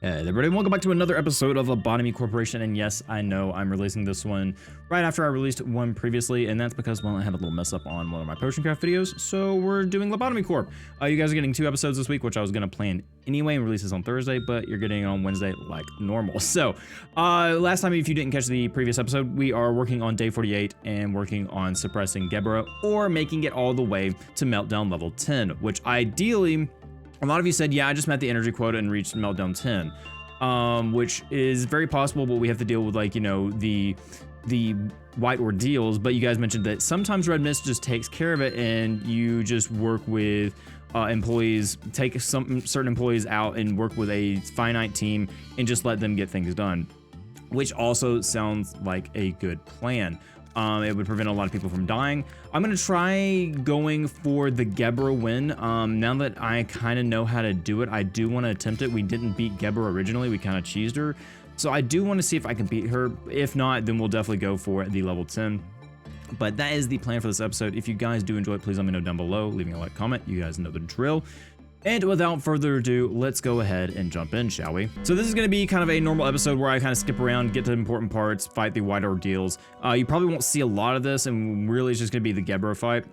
Hey everybody, welcome back to another episode of Lobotomy Corporation, and yes, I know I'm releasing this one right after I released one previously, and that's because, well, I had a little mess up on one of my potion craft videos, so we're doing Lobotomy Corp. You guys are getting 2 episodes this week, which I was going to plan anyway and release this on Thursday, but you're getting it on Wednesday like normal. So, last time, if you didn't catch the previous episode, we are working on day 48 and working on suppressing Gebura, or making it all the way to meltdown level 10, which ideally, a lot of you said, yeah, I just met the energy quota and reached meltdown 10, which is very possible, but we have to deal with, like, you know, the white ordeals. But you guys mentioned that sometimes Red Mist just takes care of it, and you just work with employees, take some certain employees out and work with a finite team and just let them get things done, which also sounds like a good plan. It would prevent a lot of people from dying. I'm gonna try going for the Gebura win. Now that I kind of know how to do it, I do want to attempt it. We didn't beat Gebura originally, we kind of cheesed her. So I do want to see if I can beat her. If not, then we'll definitely go for the level 10. But that is the plan for this episode. If you guys do enjoy it, please let me know down below, leaving a like, comment. You guys know the drill. And without further ado, let's go ahead and jump in, shall we? So this is going to be kind of a normal episode where I kind of skip around, get to important parts, fight the white ordeals. You probably won't see a lot of this, and really it's just going to be the Gebura fight.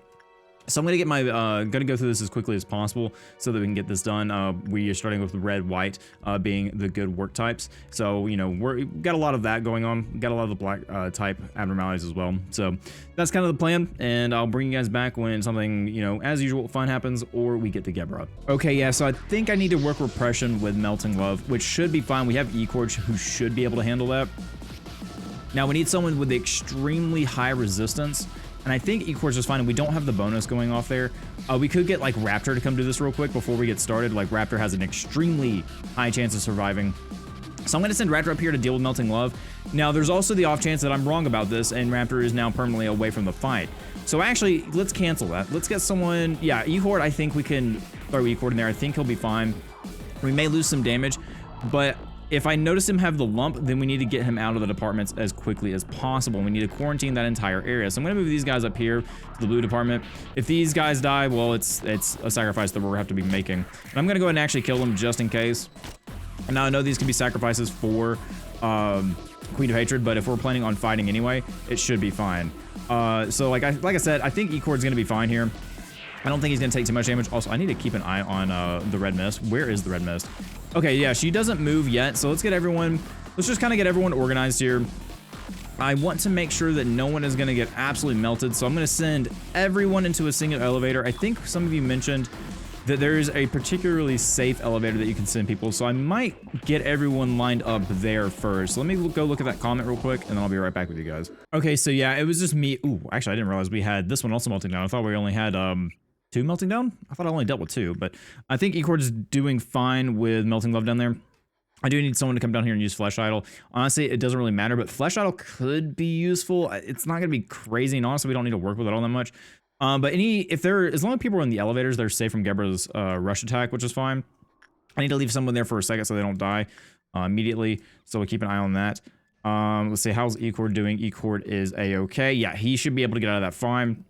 So I'm gonna get my gonna go through this as quickly as possible so that we can get this done. We are starting with red, white being the good work types. So, you know, we've got a lot of that going on. We've got a lot of the black type abnormalities as well. So that's kind of the plan, and I'll bring you guys back when something, you know, as usual, fun happens or we get the Gebura. Okay, yeah, so I think I need to work repression with melting love, which should be fine. We have E-Corp who should be able to handle that. Now we need someone with extremely high resistance. And I think E-Corp is fine, and we don't have the bonus going off there. We could get, like, Raptor to come do this real quick before we get started. Like, Raptor has an extremely high chance of surviving. So I'm going to send Raptor up here to deal with Melting Love. Now, there's also the off chance that I'm wrong about this, and Raptor is now permanently away from the fight. So actually, let's cancel that. Let's get someone... Yeah, E-Corp, I think we can throw E-Corp in there. I think he'll be fine. We may lose some damage, but... if I notice him have the lump, then we need to get him out of the departments as quickly as possible. We need to quarantine that entire area. So I'm gonna move these guys up here to the blue department. If these guys die, well, it's a sacrifice that we're gonna have to be making. And I'm gonna go ahead and actually kill them just in case. And now I know these can be sacrifices for Queen of Hatred, but if we're planning on fighting anyway, it should be fine. So like I said, I think E-Corp is gonna be fine here. I don't think he's gonna take too much damage. Also, I need to keep an eye on the Red Mist. Where is the Red Mist? Okay, yeah, she doesn't move yet, so let's just kind of get everyone organized here. I want to make sure that no one is gonna get absolutely melted, so I'm gonna send everyone into a single elevator. I think some of you mentioned that there is a particularly safe elevator that you can send people, so I might get everyone lined up there first. So let me go look at that comment real quick, and then I'll be right back with you guys. Okay, so yeah, it was just me. Ooh, actually, I didn't realize we had this one also melting down. I thought we only had 2 melting down? I thought I only dealt with 2, but I think E-Corp is doing fine with melting love down there. I do need someone to come down here and use Flesh Idol. Honestly, it doesn't really matter, but Flesh Idol could be useful. It's not going to be crazy, and honestly, we don't need to work with it all that much. But as long as people are in the elevators, they're safe from Gebura's rush attack, which is fine. I need to leave someone there for a second so they don't die immediately, so we'll keep an eye on that. Let's see, how's E-Corp doing? E-Corp is A-okay. Yeah, he should be able to get out of that fine.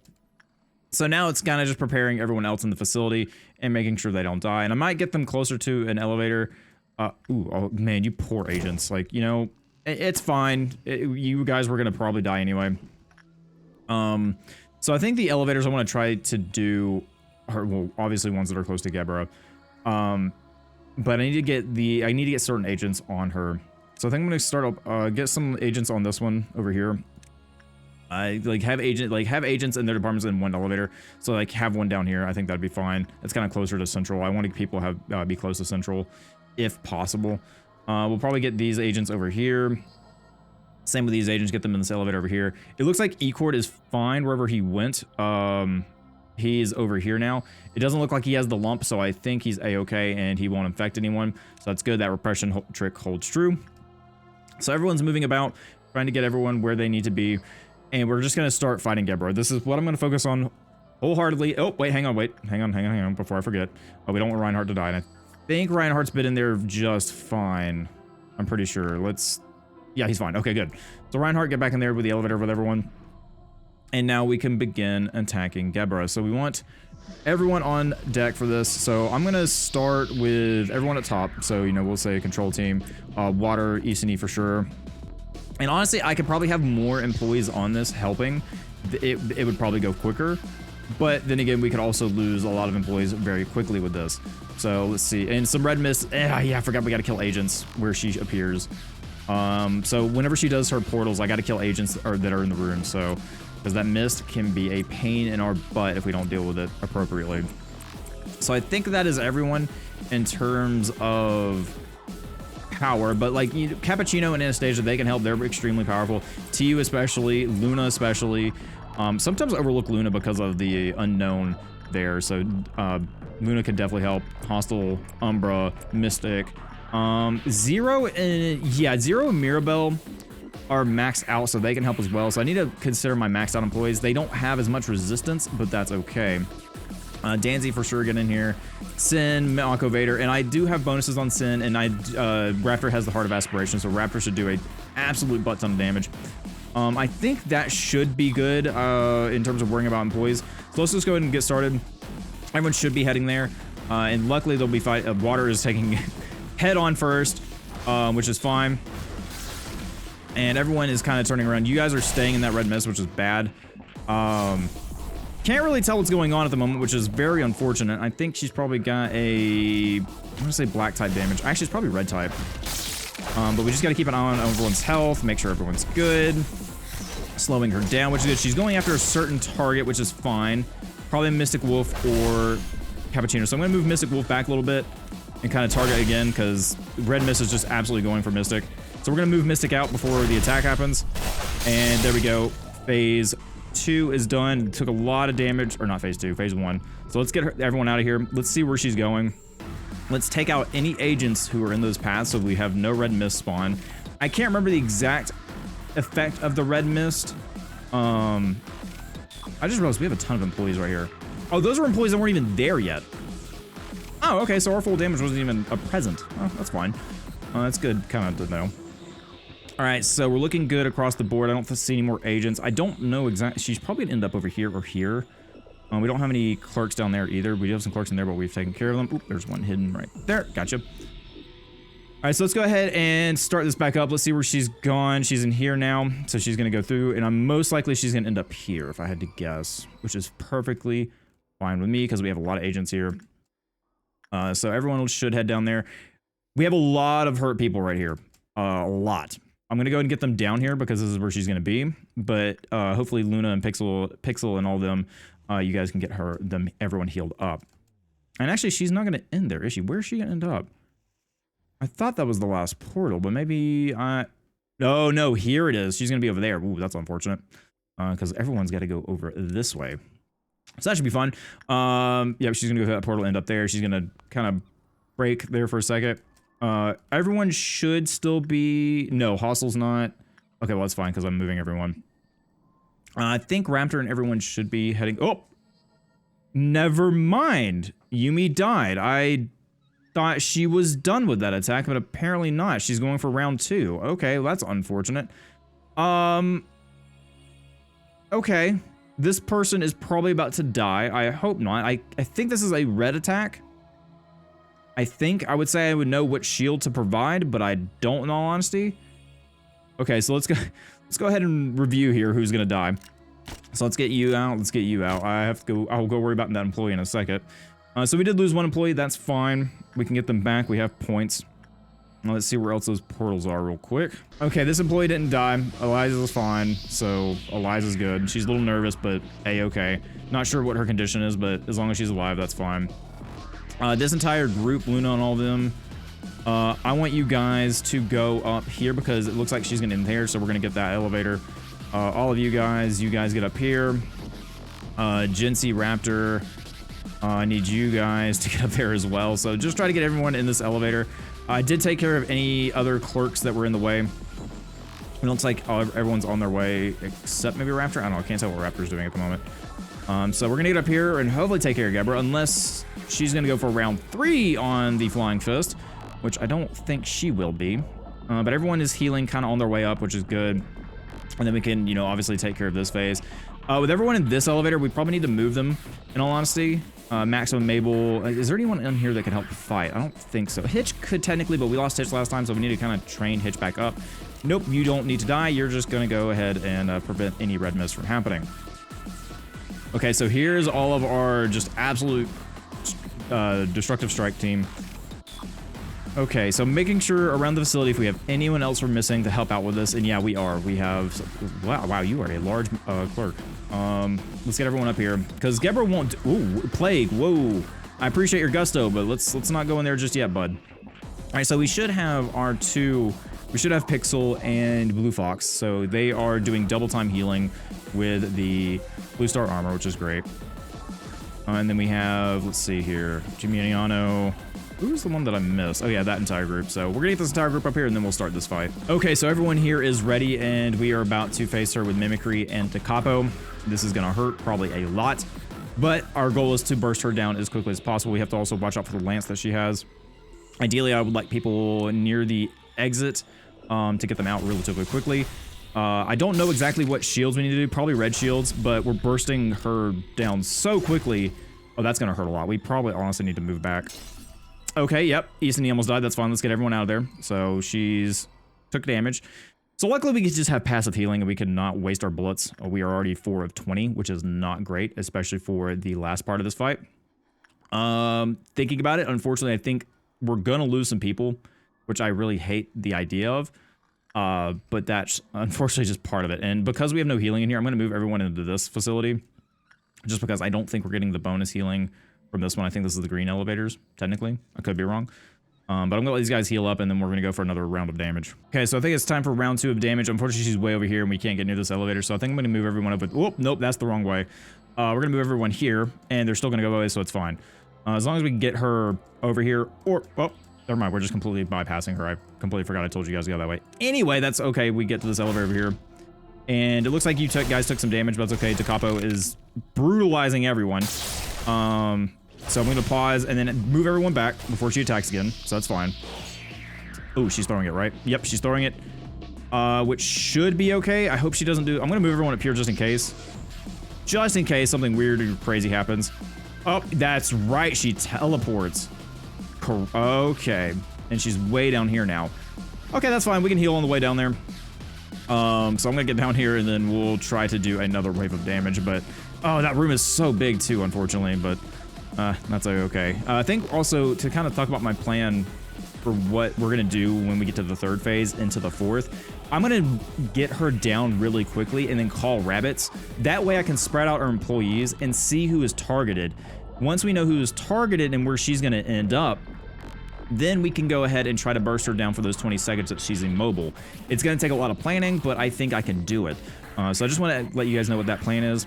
So now it's kind of just preparing everyone else in the facility and making sure they don't die. And I might get them closer to an elevator. Ooh, oh man, you poor agents. Like, you know, it's fine. You guys were going to probably die anyway. So I think the elevators I want to try to do are, well, obviously ones that are close to Gebura. But I need to get certain agents on her. So I think I'm going to start up, get some agents on this one over here. Have agents in their departments in one elevator. So like have one down here. I think that'd be fine. It's kind of closer to central. I want people to be close to central if possible. We'll probably get these agents over here. Same with these agents, get them in this elevator over here. It looks like E-Corp is fine wherever he went. He's over here now. It doesn't look like he has the lump, so I think he's A-okay and he won't infect anyone. So that's good. That repression trick holds true. So everyone's moving about, trying to get everyone where they need to be. And we're just going to start fighting Gebura. This is what I'm going to focus on wholeheartedly. Oh, wait, hang on, before I forget. Oh, we don't want Reinhardt to die. And I think Reinhardt's been in there just fine. I'm pretty sure. Yeah, he's fine. Okay, good. So Reinhardt, get back in there with the elevator with everyone. And now we can begin attacking Gebura. So we want everyone on deck for this. So I'm gonna start with everyone at top. So, you know, we'll say control team, water, E&E for sure. And honestly, I could probably have more employees on this helping. It would probably go quicker. But then again, we could also lose a lot of employees very quickly with this. So let's see. And some red mist. Yeah, I forgot we got to kill agents where she appears. So whenever she does her portals, I got to kill agents that are in the room. So because that mist can be a pain in our butt if we don't deal with it appropriately. So I think that is everyone in terms of power, but like Cappuccino and Anastasia, they can help. They're extremely powerful. TU especially, Luna especially. Sometimes I overlook Luna because of the unknown there. So Luna could definitely help. Hostile, Umbra, Mystic. Zero and Mirabelle are maxed out, so they can help as well. So I need to consider my maxed out employees. They don't have as much resistance, but that's okay. Danzy for sure get in here. Sin, Mako Vader, and I do have bonuses on Sin, and Raptor has the Heart of Aspiration, so Raptor should do a absolute butt ton of damage. I think that should be good in terms of worrying about employees. So let's just go ahead and get started. Everyone should be heading there, and luckily they'll be Water is taking head on first, which is fine. And everyone is kind of turning around. You guys are staying in that red mist, which is bad. Can't really tell what's going on at the moment, which is very unfortunate. I think she's probably got a, I'm gonna say black type damage. Actually, it's probably red type. But we just gotta keep an eye on everyone's health, make sure everyone's good. Slowing her down, which is good. She's going after a certain target, which is fine. Probably Mystic Wolf or Cappuccino. So I'm gonna move Mystic Wolf back a little bit and kind of target again, because Red Mist is just absolutely going for Mystic. So we're gonna move Mystic out before the attack happens. And there we go. Phase 2 is done. Took a lot of damage, or not phase 2, phase 1. So let's get everyone out of here. Let's see where she's going. Let's take out any agents who are in those paths so we have no red mist spawn. I can't remember the exact effect of the red mist. I just realized we have a ton of employees right here. Oh, those are employees that weren't even there yet. Oh, okay, so our full damage wasn't even present. Oh, that's fine. That's good kind of to know. All right, so we're looking good across the board. I don't see any more agents. I don't know exactly. She's probably gonna end up over here or here. We don't have any clerks down there either. We do have some clerks in there, but we've taken care of them. Oop, there's one hidden right there. Gotcha. All right, so let's go ahead and start this back up. Let's see where she's gone. She's in here now, so she's gonna go through, and I'm most likely she's gonna end up here if I had to guess, which is perfectly fine with me because we have a lot of agents here. So everyone should head down there. We have a lot of hurt people right here. A lot. I'm gonna go ahead and get them down here because this is where she's gonna be. But hopefully Luna and Pixel and all of them, you guys can get everyone healed up. And actually, she's not gonna end there, is she? Where's she gonna end up? I thought that was the last portal, but maybe no, here it is. She's gonna be over there. Ooh, that's unfortunate. Because everyone's got to go over this way. So that should be fun. Yeah, she's gonna go through that portal, end up there. She's gonna kind of break there for a second. Everyone should still be... No, Hostle's not. Okay, well, that's fine, because I'm moving everyone. I think Raptor and everyone should be heading... Oh! Never mind. Yumi died. I thought she was done with that attack, but apparently not. She's going for round 2. Okay, well, that's unfortunate. Okay. This person is probably about to die. I hope not. I think this is a red attack. I would say I would know what shield to provide, but I don't in all honesty. Okay, so let's go ahead and review here who's gonna die. So let's get you out. Let's get you out. I'll go worry about that employee in a second. So we did lose one employee. That's fine. We can get them back. We have points. Now let's see where else those portals are real quick. Okay, this employee didn't die. Eliza's fine. So Eliza's good. She's a little nervous, but A-okay. Not sure what her condition is, but as long as she's alive, that's fine. This entire group, Luna and all of them, I want you guys to go up here because it looks like she's gonna end there, so we're gonna get that elevator. All of you guys get up here. Jincy, Raptor, I need you guys to get up there as well. So just try to get everyone in this elevator. I did take care of any other clerks that were in the way. It looks like everyone's on their way except maybe Raptor. I don't know, I can't tell what Raptor's doing at the moment. So we're gonna get up here and hopefully take care of Gebura, unless she's gonna go for round 3 on the Flying Fist, which I don't think she will be. But everyone is healing kind of on their way up, which is good. And then we can, you know, obviously take care of this phase. With everyone in this elevator, we probably need to move them, in all honesty. Maximum Mabel. Is there anyone in here that can help fight? I don't think so. Hitch could technically, but we lost Hitch last time, so we need to kind of train Hitch back up. Nope, you don't need to die. You're just going to go ahead and prevent any red mist from happening. Okay, so here's all of our just absolute destructive strike team. Okay, so making sure around the facility if we have anyone else we're missing to help out with this, and yeah, we are. We have, wow, you are a large clerk. Let's get everyone up here because Gebura won't. Ooh, plague. Whoa, I appreciate your gusto, but let's not go in there just yet, bud. All right, so we should have our two. We should have Pixel and Blue Fox, so they are doing double time healing with the Blue Star armor, which is great. And then we have, let's see here, Gimignano. Who's the one that I missed? Oh yeah, that entire group. So we're gonna get this entire group up here and then we'll start this fight. Okay, so everyone here is ready and we are about to face her with Mimicry and Takapo. This is gonna hurt probably a lot, but our goal is to burst her down as quickly as possible. We have to also watch out for the lance that she has. Ideally, I would like people near the exit to get them out relatively quickly. I don't know exactly what shields we need to do, probably red shields, but we're bursting her down so quickly. Oh, that's gonna hurt a lot. We probably honestly need to move back. Okay, yep, Easton almost died. That's fine. Let's get everyone out of there. So she's took damage. So luckily we could just have passive healing and we could not waste our bullets. We are already 4 of 20, which is not great, especially for the last part of this fight. Thinking about it, unfortunately, I think we're gonna lose some people, which I really hate the idea of. But that's unfortunately just part of it. And because we have no healing in here, I'm gonna move everyone into this facility just because I don't think we're getting the bonus healing from this one. I think this is the green elevators, technically. I could be wrong. But I'm gonna let these guys heal up and then we're gonna go for another round of damage. Okay, so I think it's time for round 2 of damage. Unfortunately, she's way over here and we can't get near this elevator. So I think I'm gonna move everyone up with, oh, nope, that's the wrong way. We're gonna move everyone here and they're still gonna go away, so it's fine. As long as we can get her over here or, oh, never mind, we're just completely bypassing her. I completely forgot I told you guys to go that way. Anyway, that's okay. We get to this elevator over here. And it looks like you guys took some damage, but that's okay. Takapo is brutalizing everyone. So I'm going to pause and then move everyone back before she attacks again. So that's fine. Oh, she's throwing it, right? Yep, she's throwing it. Which should be okay. I hope she doesn't do... I'm going to move everyone up here just in case. Just in case something weird or crazy happens. Oh, that's right. She teleports. Okay. And she's way down here now. Okay, that's fine. We can heal on the way down there. So I'm going to get down here and then we'll try to do another wave of damage. But, oh, that room is so big too, unfortunately. But... that's okay. I think also to kind of talk about my plan for what we're going to do when we get to the 3rd phase into the 4th, I'm going to get her down really quickly and then call rabbits. That way I can spread out our employees and see who is targeted. Once we know who is targeted and where she's going to end up, then we can go ahead and try to burst her down for those 20 seconds that she's immobile. It's going to take a lot of planning, but I think I can do it. So I just want to let you guys know what that plan is.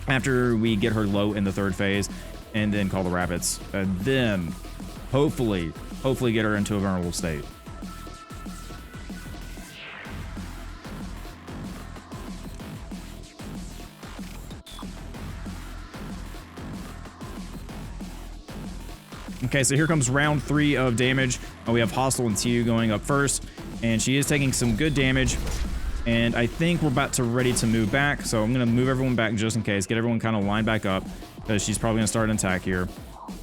After we get her low in the 3rd phase, and then call the rabbits, and then hopefully get her into a vulnerable state. Okay, so here comes round 3 of damage. We have Hostile and TU going up first, and she is taking some good damage. And I think we're about to ready to move back, so I'm gonna move everyone back just in case, get everyone kind of lined back up, because she's probably gonna start an attack here.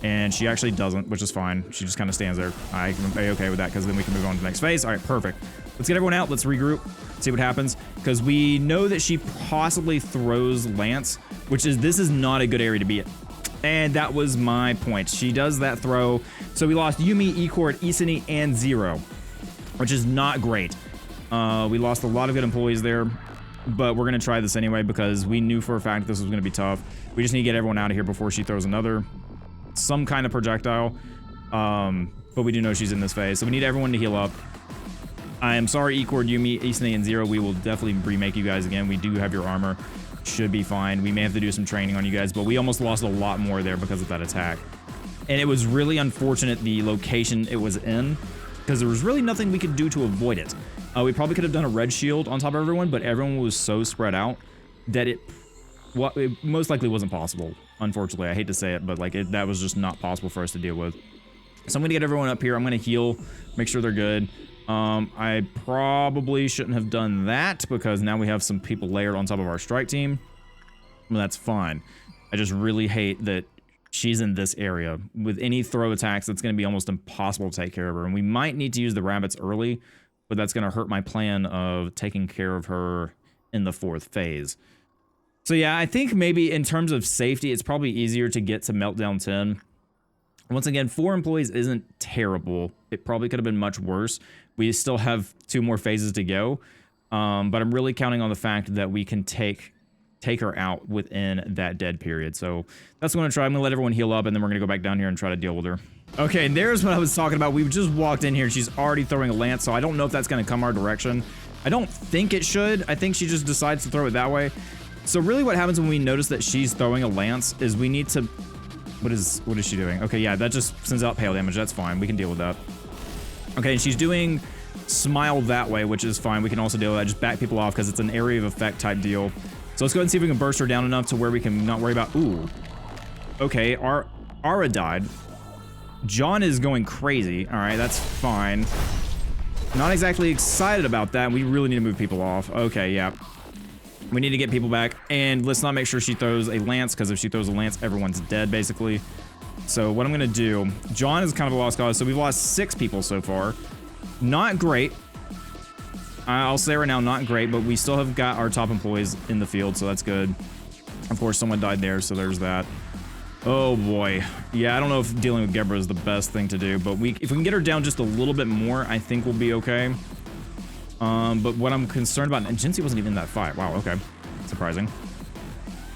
And she actually doesn't, which is fine. She just kind of stands there. I can be okay with that, because then we can move on to the next phase. All right, perfect. Let's get everyone out. Let's regroup, see what happens, because we know that she possibly throws Lance, which is, this is not a good area to be in. And that was my point. She does that throw. So we lost Yumi, Ecord, Isini, and Zero, which is not great. We lost a lot of good employees there, but we're going to try this anyway because we knew for a fact this was going to be tough. We just need to get everyone out of here before she throws some kind of projectile. But we do know she's in this phase, so we need everyone to heal up. I am sorry, Ecord, Yumi, Isne, and Zero. We will definitely remake you guys again. We do have your armor. Should be fine. We may have to do some training on you guys, but we almost lost a lot more there because of that attack. And it was really unfortunate the location it was in, because there was really nothing we could do to avoid it. We probably could have done a red shield on top of everyone, but everyone was so spread out that it most likely wasn't possible. Unfortunately, I hate to say it, but like that was just not possible for us to deal with. So I'm gonna get everyone up here. I'm gonna heal, make sure they're good. I probably shouldn't have done that because now we have some people layered on top of our strike team. Well, that's fine. I just really hate that she's in this area. With any throw attacks, it's going to be almost impossible to take care of her. And we might need to use the rabbits early, but that's going to hurt my plan of taking care of her in the 4th phase. So yeah, I think maybe in terms of safety, it's probably easier to get to Meltdown 10. Once again, 4 employees isn't terrible. It probably could have been much worse. We still have 2 more phases to go, but I'm really counting on the fact that we can take her out within that dead period. So that's what I'm gonna try. I'm gonna let everyone heal up, and then we're gonna go back down here and try to deal with her. Okay, and there's what I was talking about. We just walked in here, and she's already throwing a lance, so I don't know if that's gonna come our direction. I don't think it should. I think she just decides to throw it that way. So really what happens when we notice that she's throwing a lance is we need to... What is she doing? Okay, yeah, that just sends out hail damage. That's fine. We can deal with that. Okay, and she's doing smile that way, which is fine. We can also deal with that. Just back people off because it's an area of effect type deal. So let's go ahead and see if we can burst her down enough to where we can not worry about... Ooh. Okay, Ara died. John is going crazy. All right, that's fine. Not exactly excited about that. We really need to move people off. Okay, yeah. We need to get people back, and let's not make sure she throws a lance, because if she throws a lance, everyone's dead, basically. So what I'm going to do... John is kind of a lost cause, so we've lost 6 people so far. Not great. I'll say right now, not great, but we still have got our top employees in the field, so that's good. Of course, someone died there, so there's that. Oh, boy. Yeah, I don't know if dealing with Gebura is the best thing to do, but if we can get her down just a little bit more, I think we'll be okay. But what I'm concerned about, and Jinxie wasn't even in that fight. Wow, okay. Surprising.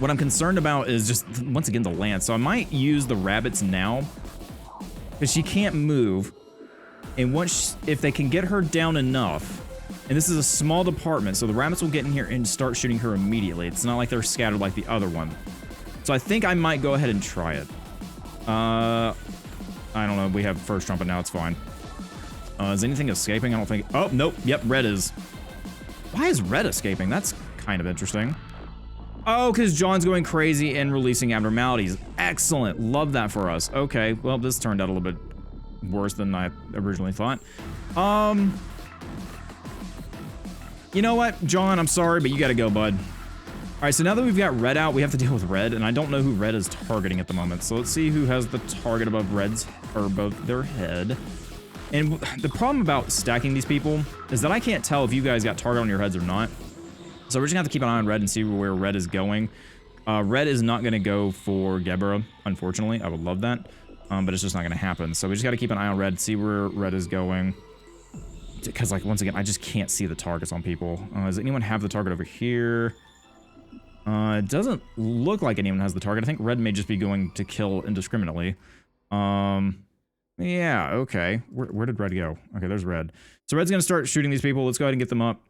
What I'm concerned about is just, once again, the lance. So I might use the rabbits now, because she can't move. And if they can get her down enough, and this is a small department, so the rabbits will get in here and start shooting her immediately. It's not like they're scattered like the other one. So I think I might go ahead and try it. I don't know. We have first trumpet now. It's fine. Is anything escaping? I don't think... Oh, nope. Yep, red is... Why is red escaping? That's kind of interesting. Oh, because John's going crazy and releasing abnormalities. Excellent. Love that for us. Okay, well, this turned out a little bit worse than I originally thought. You know what, John? I'm sorry, but you gotta go, bud. All right, so now that we've got red out, we have to deal with red, and I don't know who red is targeting at the moment. So let's see who has the target above red's, or above their head. And the problem about stacking these people is that I can't tell if you guys got target on your heads or not. So we're just gonna have to keep an eye on red and see where red is going. Red is not gonna go for Gebura, unfortunately. I would love that, but it's just not gonna happen. So we just gotta keep an eye on red, see where red is going. Because, like, once again, I just can't see the targets on people. Does anyone have the target over here? It doesn't look like anyone has the target. I think red may just be going to kill indiscriminately. Yeah, okay. Where did red go? Okay, there's red. So red's gonna start shooting these people. Let's go ahead and get them up.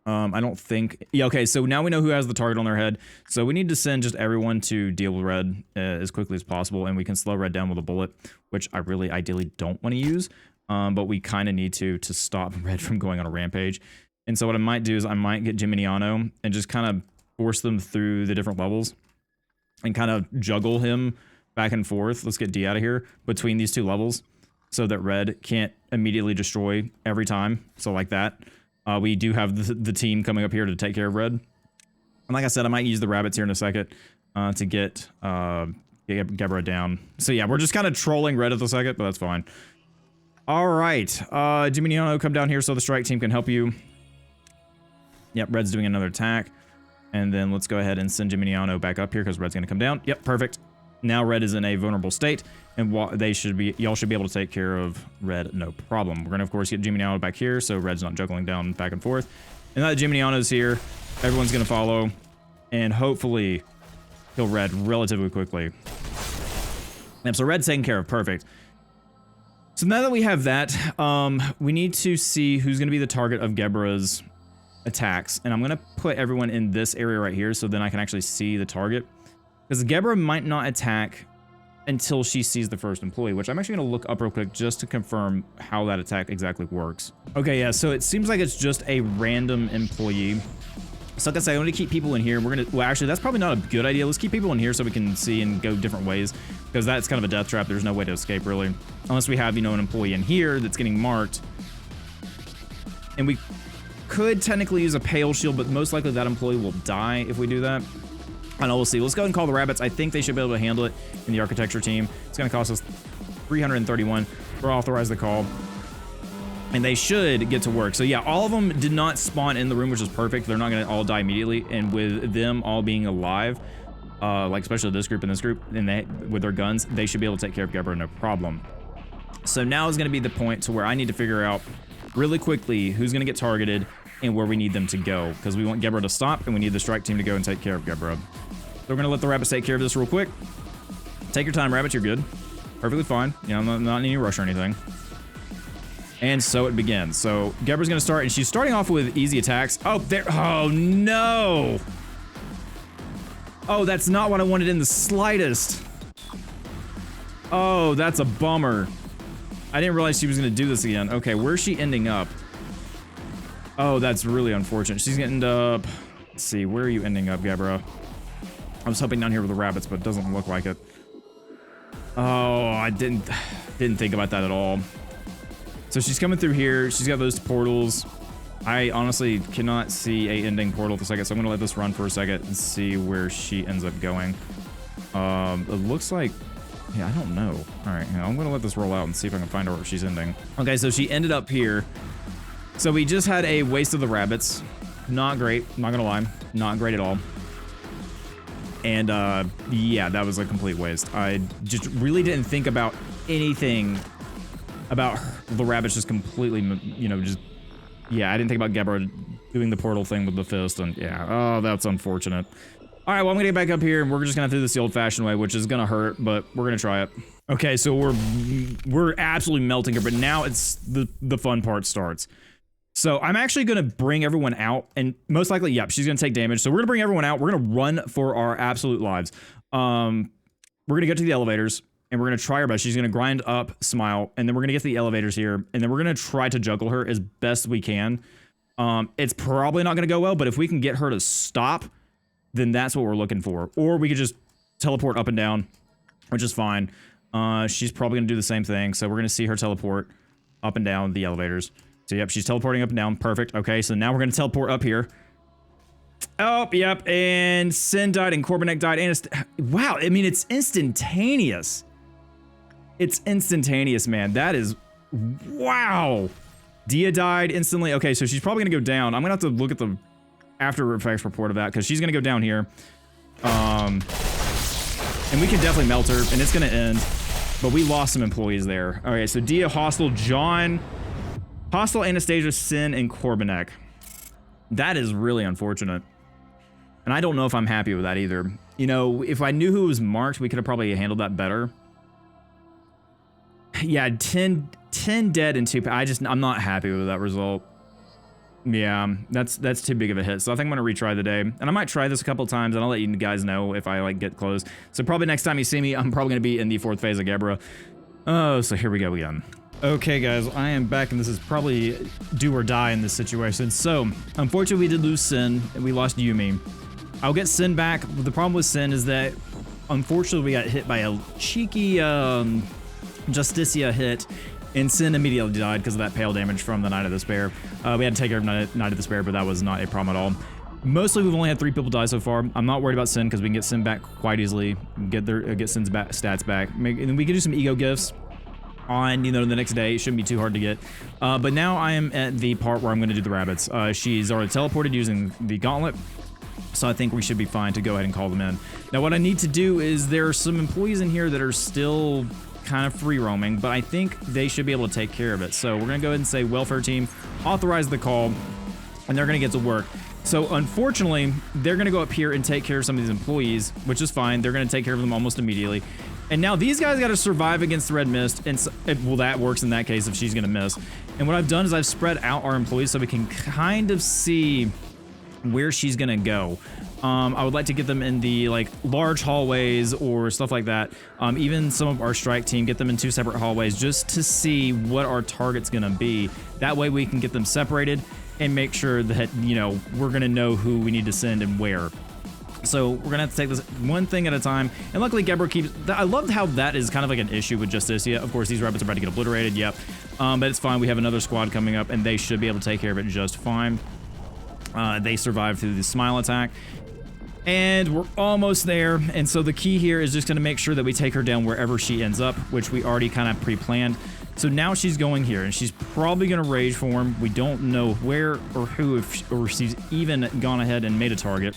I don't think... Yeah, okay, so now we know who has the target on their head. So we need to send just everyone to deal with red as quickly as possible, and we can slow red down with a bullet, which I really ideally don't want to use, but we kind of need to stop red from going on a rampage. And so what I might do is I might get Geminiano and just kind of force them through the different levels and kind of juggle him back and forth. Let's get D out of here between these 2 levels so that red can't immediately destroy every time. So like that. We do have the team coming up here to take care of red. And like I said, I might use the rabbits here in a second to get Gebura down. So yeah, we're just kind of trolling red at the second, but that's fine. All right. Geminiano, come down here so the strike team can help you. Yep, red's doing another attack. And then let's go ahead and send Geminiano back up here because red's going to come down. Yep, perfect. Now red is in a vulnerable state, and y'all should be able to take care of red, no problem. We're gonna of course get Geminiano back here, so red's not juggling down back and forth. And now that Geminiano's here, everyone's gonna follow, and hopefully kill red relatively quickly. Yep, so red's taken care of, perfect. So now that we have that, we need to see who's gonna be the target of Gebura's attacks, and I'm gonna put everyone in this area right here, so then I can actually see the target. Because Gebura might not attack until she sees the first employee, which I'm actually going to look up real quick just to confirm how that attack exactly works. Okay, yeah, so it seems like it's just a random employee. So like I said, I'm going to keep people in here. We're going to, well, actually, that's probably not a good idea. Let's keep people in here so we can see and go different ways, because that's kind of a death trap. There's no way to escape, really. Unless we have, you know, an employee in here that's getting marked. And we could technically use a pale shield, but most likely that employee will die if we do that. I know, we'll see. Let's go ahead and call the rabbits. I think they should be able to handle it in the architecture team. It's going to cost us 331. We'll authorize the call. And they should get to work. So yeah, all of them did not spawn in the room, which is perfect. They're not going to all die immediately. And with them all being alive, like especially this group and this group, and they, with their guns, they should be able to take care of Gebura, no problem. So now is going to be the point to where I need to figure out really quickly who's going to get targeted and where we need them to go, because we want Gebura to stop and we need the strike team to go and take care of Gebura. So we're going to let the rabbits take care of this real quick. Take your time, rabbits. You're good. Perfectly fine. You know, I'm not in any rush or anything. And so it begins. So Gebura's going to start, and she's starting off with easy attacks. Oh, there. Oh, no. Oh, that's not what I wanted in the slightest. Oh, that's a bummer. I didn't realize she was going to do this again. Okay, where's she ending up? Oh, that's really unfortunate. She's going to end up... Let's see, where are you ending up, Gebura? I was hoping down here with the rabbits, but it doesn't look like it. Oh, I didn't think about that at all. So she's coming through here. She's got those portals. I honestly cannot see a ending portal for a second, so I'm going to let this run for a second and see where she ends up going. It looks like... Yeah, I don't know. All right, I'm going to let this roll out and see if I can find her where she's ending. Okay, so she ended up here. So we just had a waste of the rabbits. Not great, not going to lie. Not great at all. And yeah, that was a complete waste. I just really didn't think about anything about the rabbits just completely, you know, just... Yeah, I didn't think about Gebura doing the portal thing with the fist, and yeah, oh, that's unfortunate. All right, well, I'm gonna get back up here, and we're just gonna do this the old-fashioned way, which is gonna hurt, but we're gonna try it. Okay, so we're absolutely melting her, but now it's the fun part starts. So I'm actually gonna bring everyone out, and most likely, yep, she's gonna take damage. So we're gonna bring everyone out. We're gonna run for our absolute lives. We're gonna go to the elevators, and we're gonna try her best. She's gonna grind up, smile, and then we're gonna get to the elevators here, and then we're gonna try to juggle her as best we can. It's probably not gonna go well, but if we can get her to stop, then that's what we're looking for. Or we could just teleport up and down, which is fine. She's probably gonna do the same thing, so we're gonna see her teleport up and down the elevators. So yep, she's teleporting up and down. Perfect. Okay, so now we're gonna teleport up here. Oh, yep, and Sin died and Corbinek died, and it's... Wow, I mean, it's instantaneous. It's instantaneous, man. That is... Wow. Dia died instantly. Okay, so she's probably gonna go down. I'm gonna have to look at the after effects report of that, because she's gonna go down here. And we can definitely melt her, and it's gonna end. But we lost some employees there. Okay, so Dia, Hostile, John... Hostile, Anastasia, Sin, and Corbinek. That is really unfortunate. And I don't know if I'm happy with that either. You know, if I knew who was marked, we could have probably handled that better. Yeah, 10 dead and 2... I'm not happy with that result. Yeah, that's too big of a hit. So I think I'm going to retry the day. And I might try this a couple times, and I'll let you guys know if I, like, get close. So probably next time you see me, I'm probably going to be in the 4th phase of Gebura. Oh, so here we go again. Okay, guys, I am back, and this is probably do or die in this situation. So, unfortunately, we did lose Sin, and we lost Yumi. I'll get Sin back. The problem with Sin is that, unfortunately, we got hit by a cheeky Justicia hit, and Sin immediately died because of that pale damage from the Night of Despair. We had to take care of Night of Despair, but that was not a problem at all. Mostly, we've only had 3 people die so far. I'm not worried about Sin because we can get Sin back quite easily, get Sin's stats back. And then we can do some ego gifts on, you know, the next day. It shouldn't be too hard to get. But now I am at the part where I'm going to do the rabbits. She's already teleported using the gauntlet, so I think we should be fine to go ahead and call them in. Now what I need to do is there are some employees in here that are still kind of free roaming, but I think they should be able to take care of it. So we're going to go ahead and say welfare team, authorize the call, and they're going to get to work. So unfortunately, they're going to go up here and take care of some of these employees, which is fine. They're going to take care of them almost immediately. And now these guys got to survive against the red mist, and well, that works in that case if she's going to miss. And what I've done is I've spread out our employees so we can kind of see where she's going to go. I would like to get them in the, like, large hallways or stuff like that. Even some of our strike team, get them in 2 separate hallways just to see what our target's going to be. That way we can get them separated and make sure that, you know, we're going to know who we need to send and where. So we're gonna have to take this one thing at a time. And luckily Gebura keeps, I loved how that is kind of like an issue with Justicia. Of course, these rabbits are about to get obliterated, yep. But it's fine, we have another squad coming up and they should be able to take care of it just fine. They survived through the smile attack. And we're almost there. And so the key here is just gonna make sure that we take her down wherever she ends up, which we already kind of pre-planned. So now she's going here and she's probably gonna rage form. We don't know where or who, or she's even gone ahead and made a target.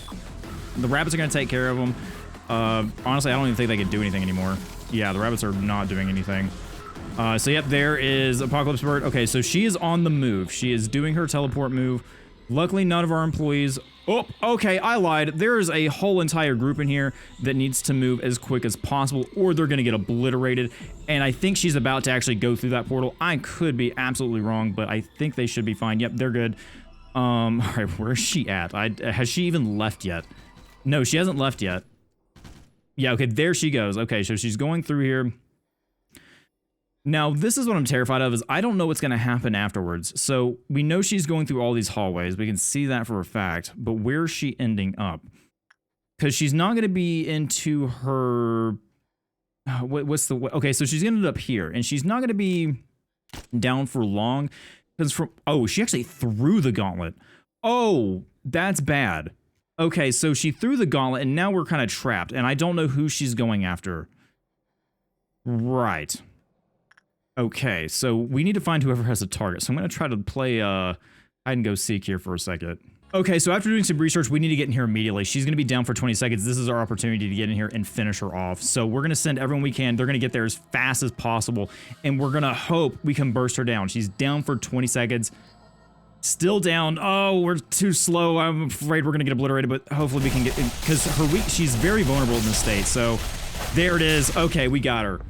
The rabbits are going to take care of them. Honestly, I don't even think they can do anything anymore. Yeah, the rabbits are not doing anything. So, yep, there is Apocalypse Bird. Okay, so she is on the move. She is doing her teleport move. Luckily, none of our employees... Oh, okay, I lied. There is a whole entire group in here that needs to move as quick as possible, or they're going to get obliterated. And I think she's about to actually go through that portal. I could be absolutely wrong, but I think they should be fine. Yep, they're good. All right, where is she at? Has she even left yet? No, she hasn't left yet. Yeah, okay, there she goes. Okay, so she's going through here. Now, this is what I'm terrified of, is I don't know what's going to happen afterwards. So, we know she's going through all these hallways. We can see that for a fact. But where is she ending up? Because she's not going to be into her... what's the... Okay, so she's ended up here. And she's not going to be down for long. Because from... Oh, she actually threw the gauntlet. Oh, that's bad. Okay, so she threw the gauntlet, and now we're kind of trapped, and I don't know who she's going after. Right. Okay, so we need to find whoever has a target. So I'm going to try to play hide and go seek here for a second. Okay, so after doing some research, we need to get in here immediately. She's going to be down for 20 seconds. This is our opportunity to get in here and finish her off. So we're going to send everyone we can. They're going to get there as fast as possible, and we're going to hope we can burst her down. She's down for 20 seconds. Still down. Oh, we're too slow. I'm afraid we're gonna get obliterated, but hopefully we can get in, because she's very vulnerable in this state. So there it is. Okay, we got her.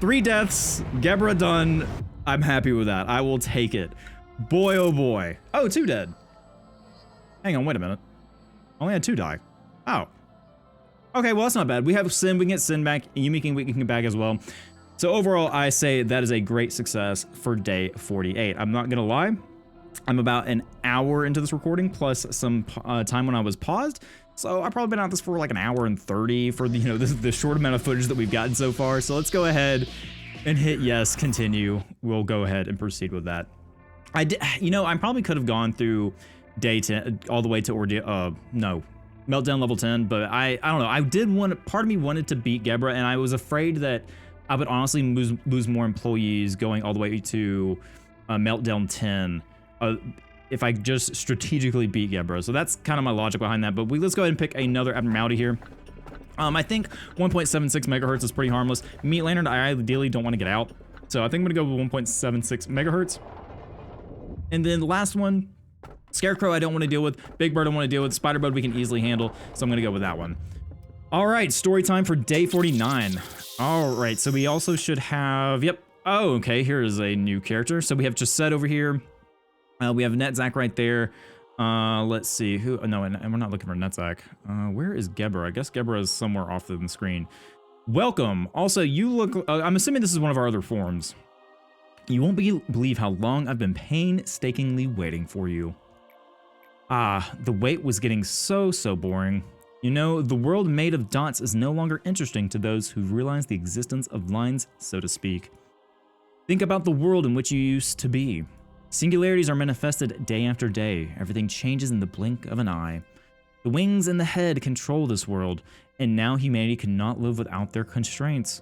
3 deaths. Gebura done. I'm happy with that. I will take it. Boy, oh boy. Oh, 2 dead. Hang on, wait a minute. Only had 2 die. Oh. Okay, well, that's not bad. We have Sin. We can get Sin back. Yumi can get back as well. So overall, I say that is a great success for day 48. I'm not gonna lie. I'm about an hour into this recording, plus some time when I was paused. So I've probably been at this for like an hour and 30 for the, the short amount of footage that we've gotten so far. So let's go ahead and hit yes, continue. We'll go ahead and proceed with that. I probably could have gone through day 10 all the way to Meltdown level 10, but I don't know. Part of me wanted to beat Gebura, and I was afraid that I would honestly lose more employees going all the way to Meltdown 10. If I just strategically beat Gebura. So that's kind of my logic behind that. But let's go ahead and pick another abnormality here. I think 1.76 megahertz is pretty harmless. Meat Lantern, I ideally don't want to get out. So I think I'm going to go with 1.76 megahertz. And then the last one, Scarecrow I don't want to deal with. Big Bird I want to deal with. Spider Bird we can easily handle. So I'm going to go with that one. All right, story time for day 49. All right, so we also should have, yep. Oh, okay, here is a new character. So we have Chesed over here. We have Netzach right there. Let's see who. No, and we're not looking for Netzach. Where is Gebura? I guess Gebura is somewhere off the screen. Welcome. Also, you look. I'm assuming this is one of our other forms. You won't believe how long I've been painstakingly waiting for you. The wait was getting so boring. The world made of dots is no longer interesting to those who realize the existence of lines, so to speak. Think about the world in which you used to be. Singularities are manifested day after day. Everything changes in the blink of an eye. The wings and the head control this world, and now humanity cannot live without their constraints.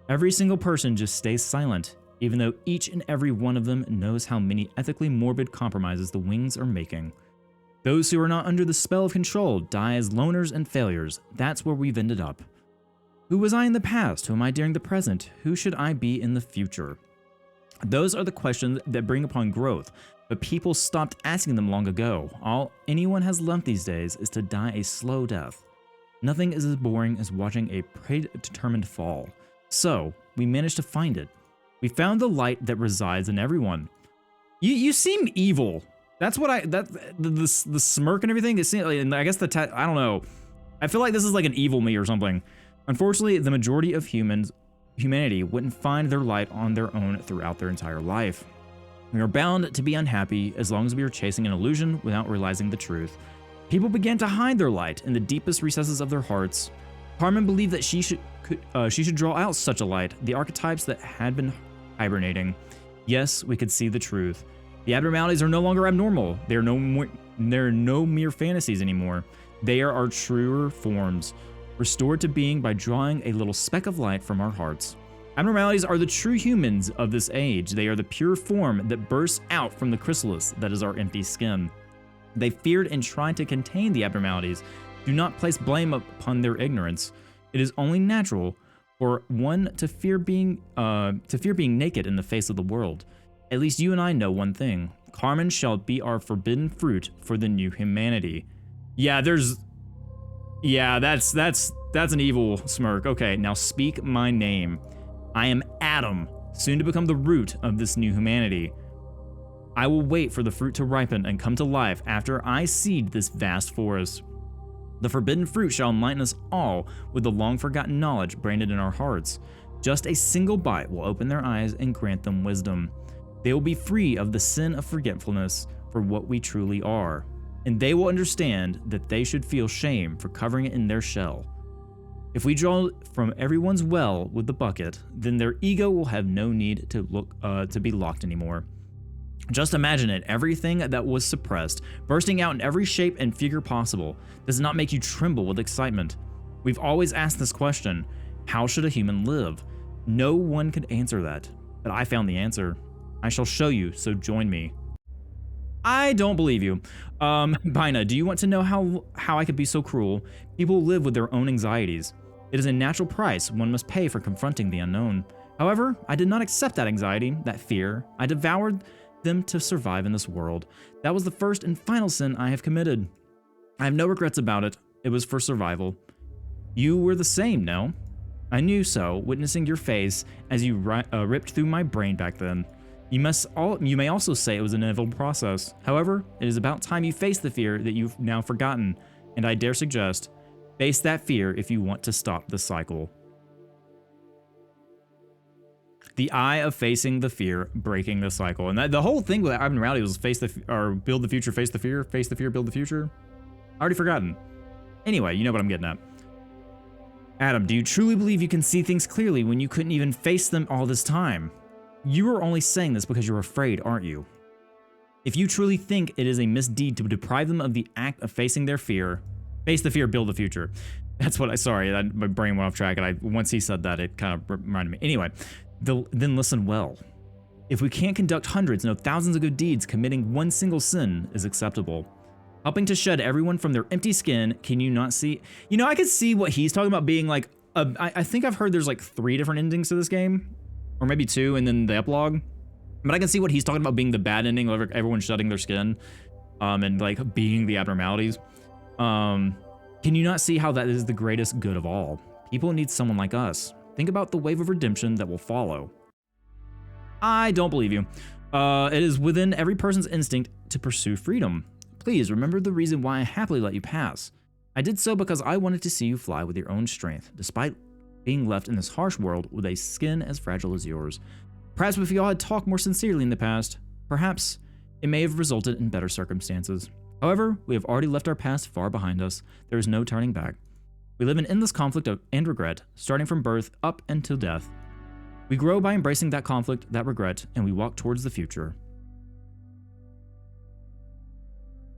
Every single person just stays silent, even though each and every one of them knows how many ethically morbid compromises the wings are making. Those who are not under the spell of control die as loners and failures. That's where we've ended up. Who was I in the past? Who am I during the present? Who should I be in the future? Those are the questions that bring upon growth, but people stopped asking them long ago. All anyone has left these days is to die a slow death. Nothing is as boring as watching a predetermined fall. So, we managed to find it. We found the light that resides in everyone. You seem evil. That's what the smirk and everything. It seems, and I guess I don't know. I feel like this is like an evil me or something. Unfortunately, the majority of humanity wouldn't find their light on their own throughout their entire life. We are bound to be unhappy as long as we are chasing an illusion without realizing the truth. People began to hide their light in the deepest recesses of their hearts. Carmen believed that she should draw out such a light, the archetypes that had been hibernating. Yes, we could see the truth. The abnormalities are no longer abnormal. They're no mere fantasies anymore. They are our truer forms, restored to being by drawing a little speck of light from our hearts. Abnormalities are the true humans of this age. They are the pure form that bursts out from the chrysalis that is our empty skin. They feared and tried to contain the abnormalities. Do not place blame upon their ignorance. It is only natural for one to fear being naked in the face of the world. At least you and I know one thing. Carmen shall be our forbidden fruit for the new humanity. Yeah, that's an evil smirk. Okay, now speak my name. I am Adam, soon to become the root of this new humanity. I will wait for the fruit to ripen and come to life after I seed this vast forest. The forbidden fruit shall enlighten us all with the long-forgotten knowledge branded in our hearts. Just a single bite will open their eyes and grant them wisdom. They will be free of the sin of forgetfulness for what we truly are, and they will understand that they should feel shame for covering it in their shell. If we draw from everyone's well with the bucket, then their ego will have no need to be locked anymore. Just imagine it, everything that was suppressed, bursting out in every shape and figure possible. Does it not make you tremble with excitement? We've always asked this question, how should a human live? No one could answer that, but I found the answer. I shall show you, so join me. I don't believe you. Bina, do you want to know how I could be so cruel? People live with their own anxieties. It is a natural price one must pay for confronting the unknown. However, I did not accept that anxiety, that fear. I devoured them to survive in this world. That was the first and final sin I have committed. I have no regrets about it. It was for survival. You were the same, no? I knew so, witnessing your face as you ripped through my brain back then. You may also say it was an inevitable process. However, it is about time you face the fear that you've now forgotten, and I dare suggest, face that fear if you want to stop the cycle. The eye of facing the fear, breaking the cycle. And the whole thing with abnormality was build the future, face the fear, build the future. Already forgotten. Anyway, you know what I'm getting at. Adam, do you truly believe you can see things clearly when you couldn't even face them all this time? You are only saying this because you're afraid, aren't you? If you truly think it is a misdeed to deprive them of the act of facing their fear, face the fear, build the future. That's what my brain went off track, and once he said that, it kind of reminded me. Anyway, then listen well. If we can't conduct hundreds, no thousands of good deeds, committing one single sin is acceptable. Helping to shed everyone from their empty skin, can you not see? You know, I could see what he's talking about being like, I think I've heard there's like 3 different endings to this game, or maybe 2, and then the epilogue. But I can see what he's talking about being the bad ending, of everyone shedding their skin, and like being the abnormalities. Can you not see how that is the greatest good of all? People need someone like us. Think about the wave of redemption that will follow. I don't believe you. It is within every person's instinct to pursue freedom. Please remember the reason why I happily let you pass. I did so because I wanted to see you fly with your own strength, despite being left in this harsh world with a skin as fragile as yours. Perhaps if you all had talked more sincerely in the past, perhaps it may have resulted in better circumstances. However, we have already left our past far behind us. There is no turning back. We live in endless conflict and regret, starting from birth up until death. We grow by embracing that conflict, that regret, and we walk towards the future.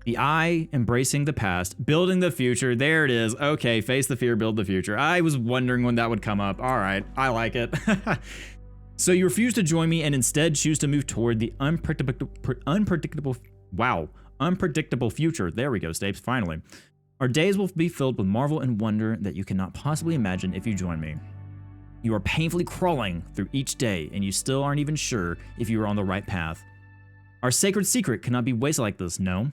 The I, embracing the past, building the future. There it is. Okay, face the fear, build the future. I was wondering when that would come up. All right, I like it. So you refuse to join me and instead choose to move toward the unpredictable future. There we go, Stapes, finally. Our days will be filled with marvel and wonder that you cannot possibly imagine if you join me. You are painfully crawling through each day, and you still aren't even sure if you are on the right path. Our sacred secret cannot be wasted like this, no?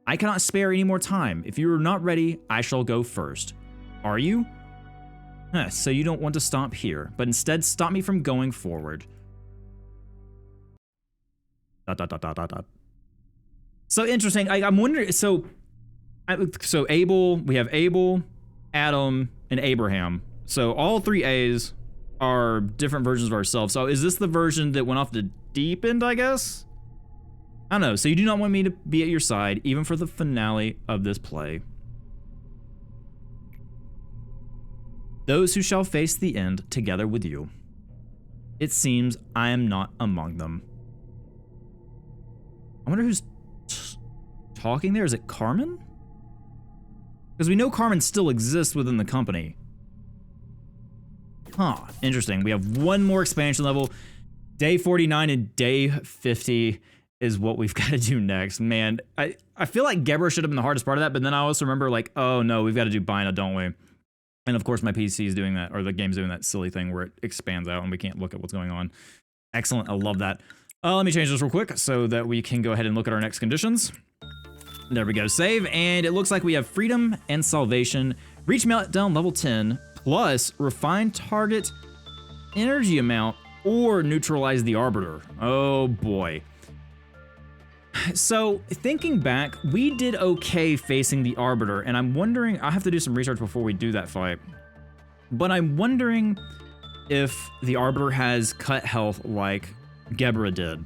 I cannot spare any more time. If you are not ready, I shall go first. Are you? So you don't want to stop here, but instead stop me from going forward. ... So interesting. I'm wondering, so Abel, we have Abel, Adam, and Abraham. So all 3 A's are different versions of ourselves. So is this the version that went off the deep end, I guess? I don't know. So you do not want me to be at your side, even for the finale of this play. Those who shall face the end together with you. It seems I am not among them. I wonder who's talking there. Is it Carmen? Because we know Carmen still exists within the company. Huh, interesting. We have one more expansion level. Day 49 and day 50 is what we've got to do next. Man, I feel like Gebura should have been the hardest part of that, but then I also remember like, oh no, we've got to do Bina, don't we? And of course my PC is doing that, or the game's doing that silly thing where it expands out and we can't look at what's going on. Excellent, I love that. Let me change this real quick so that we can go ahead and look at our next conditions. There we go, save, and it looks like we have freedom and salvation. Reach meltdown level 10, plus refine target energy amount or neutralize the arbiter. Oh boy. So thinking back, we did okay facing the arbiter, and I'm wondering, I'll have to do some research before we do that fight, but I'm wondering if the arbiter has cut health like Gebura did.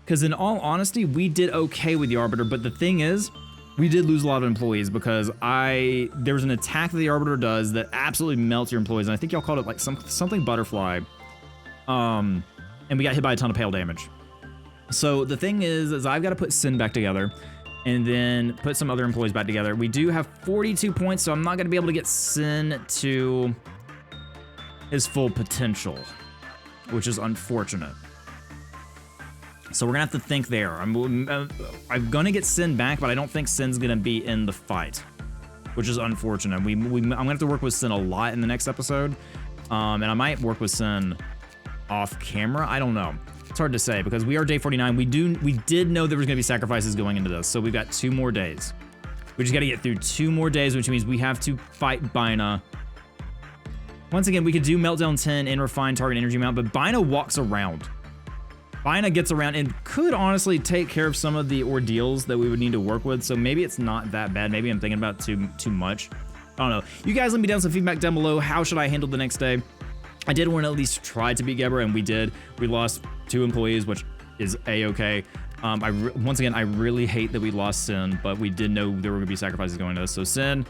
Because in all honesty, we did okay with the arbiter, but the thing is, we did lose a lot of employees because there was an attack that the arbiter does that absolutely melts your employees, and I think y'all called it like something butterfly, and we got hit by a ton of pale damage. So the thing is I've got to put Sin back together and then put some other employees back together. We do have 42 points, so I'm not going to be able to get Sin to his full potential, which is unfortunate. So we're going to have to think there. I'm going to get Sin back, but I don't think Sin's going to be in the fight, which is unfortunate. I'm going to have to work with Sin a lot in the next episode, and I might work with Sin off camera. I don't know. It's hard to say because we are day 49. We did know there was going to be sacrifices going into this, so we've got 2 more days. We just got to get through 2 more days, which means we have to fight Bina. Once again, we could do Meltdown 10 and refine target energy amount, but Bina walks around. Bina gets around and could honestly take care of some of the ordeals that we would need to work with, so maybe it's not that bad. Maybe I'm thinking about too much. I don't know. You guys let me down some feedback down below. How should I handle the next day? I did want to at least try to beat Gebura, and we did. We lost 2 employees, which is a-okay. Once again, I really hate that we lost Sin, but we did know there were going to be sacrifices going to this. So Sin,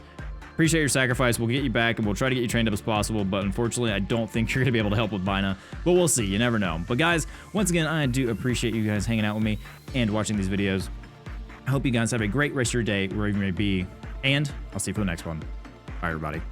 appreciate your sacrifice. We'll get you back, and we'll try to get you trained up as possible, but unfortunately, I don't think you're going to be able to help with Bina. But we'll see. You never know. But guys, once again, I do appreciate you guys hanging out with me and watching these videos. I hope you guys have a great rest of your day, wherever you may be, and I'll see you for the next one. Bye, everybody.